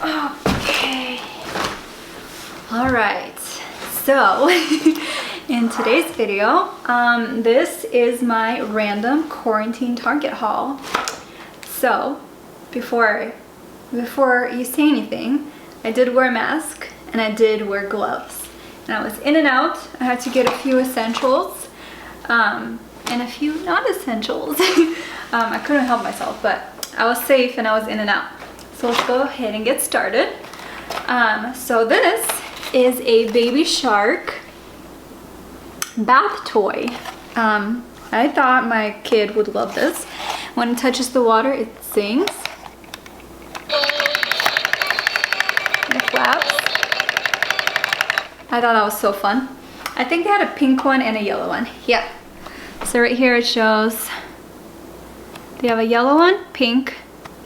Okay. All right. So in today's video, this is my random quarantine Target haul. So before you say anything, I did wear a mask and I did wear gloves. And I was in and out. I had to get a few essentials and a few non-essentials. I couldn't help myself, but I was safe and I was in and out. So let's go ahead and get started. So this is a baby shark bath toy. I thought my kid would love this. When it touches the water, it sings. It flaps. I thought that was so fun. I think they had a pink one and a yellow one. Yep. So right here it shows they have a yellow one, pink,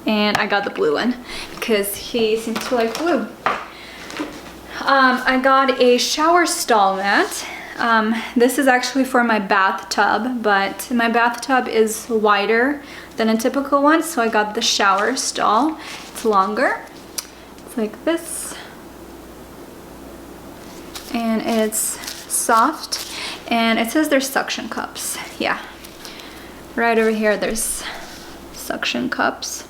and I got the blue one because he seems to like blue. I got a shower stall mat. This is actually for my bathtub, but my bathtub is wider than a typical one, so I got the shower stall. It's longer. It's like this. And it's soft. And it says there's suction cups. Yeah. Right over here there's suction cups.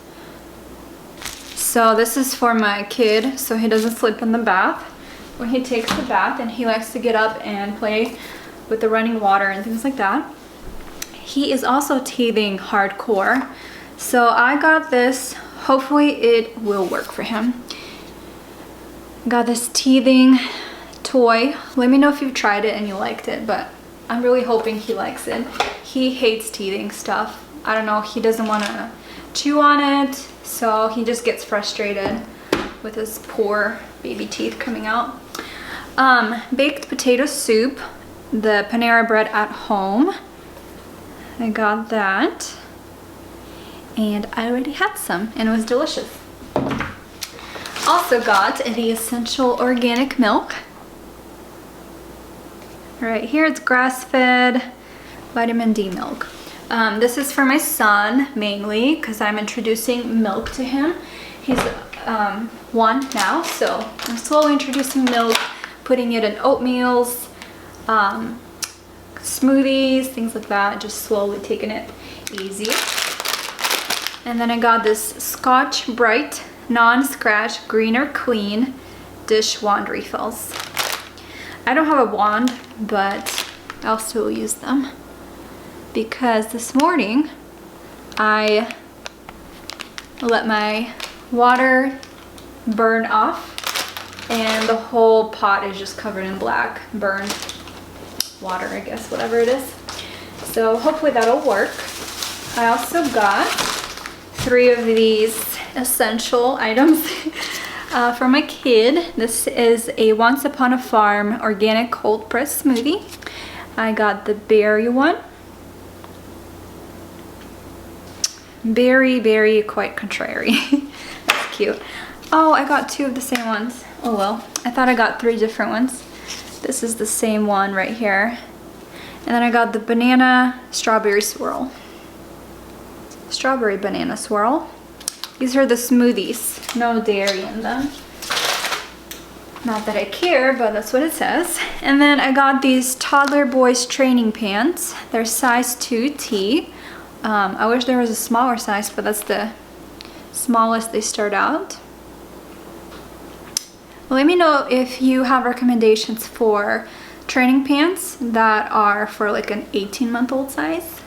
So this is for my kid so he doesn't slip in the bath when he takes the bath, and he likes to get up and play with the running water and things like that. He is also teething hardcore, so I got this. Hopefully it will work for him. Got this teething toy. Let me know if you've tried it and you liked it, but I'm really hoping he likes it. He hates teething stuff. I don't know, he doesn't want to chew on it, so he just gets frustrated with his poor baby teeth coming out. Baked potato soup, the Panera Bread at home. I got that, and I already had some, and it was delicious. Also got the essential organic milk. Right here it's grass-fed vitamin D milk. This is for my son mainly because I'm introducing milk to him. He's 1 now, so I'm slowly introducing milk, putting it in oatmeals, smoothies, things like that, just slowly taking it easy. And then I got this Scotch Brite non-scratch green or clean dish wand refills. I don't have a wand, but I'll still use them because this morning I let my water burn off and the whole pot is just covered in black burned water, I guess, whatever it is. So hopefully that'll work. I also got 3 of these essential items for my kid. This is a Once Upon a Farm organic cold press smoothie. I got the berry one. Berry, quite contrary. That's cute. Oh, I got 2 of the same ones. Oh well, I thought I got 3 different ones. This is the same one right here. And then I got the banana strawberry swirl. Strawberry banana swirl. These are the smoothies. No dairy in them. Not that I care, but that's what it says. And then I got these toddler boys training pants. They're size 2T. I wish there was a smaller size, but that's the smallest they start out. Let me know if you have recommendations for training pants that are for like an 18-month-old size.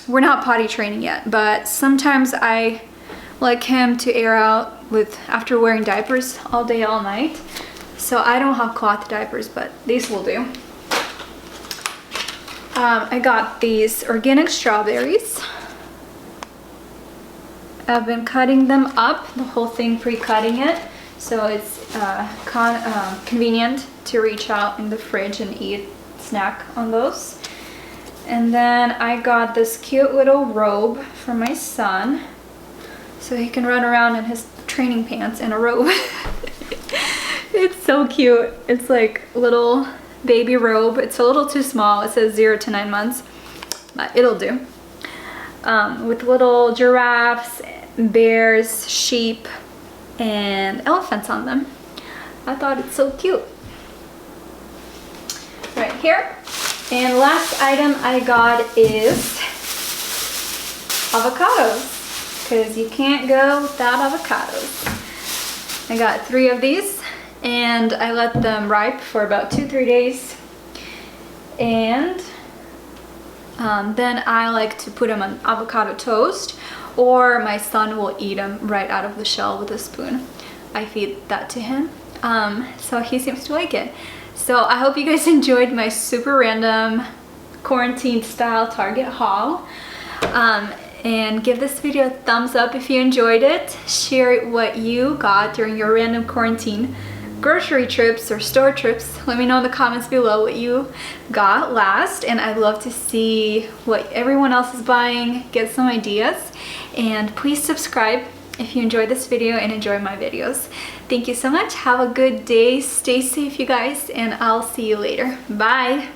We're not potty training yet, but sometimes I like him to air out after wearing diapers all day, all night. So I don't have cloth diapers, but these will do. I got these organic strawberries. I've been cutting them up, the whole thing pre-cutting it, so it's convenient to reach out in the fridge and eat, snack on those. And then I got this cute little robe for my son, so he can run around in his training pants and a robe. It's so cute. It's like little baby robe. It's a little too small. It says 0 to 9 months, but it'll do. With little giraffes, bears, sheep, and elephants on them. I thought it's so cute. Right here. And last item I got is avocados, because you can't go without avocados. I got 3 of these, and I let them ripe for about 2-3 days. And then I like to put them on avocado toast, or my son will eat them right out of the shell with a spoon. I feed that to him, so he seems to like it. So I hope you guys enjoyed my super random quarantine style Target haul. And give this video a thumbs up if you enjoyed it. Share what you got during your random quarantine grocery trips or store trips. Let me know in the comments below what you got last, and I'd love to see what everyone else is buying, get some ideas. And please subscribe if you enjoyed this video and enjoy my videos. Thank you so much. Have a good day. Stay safe, you guys, and I'll see you later. Bye.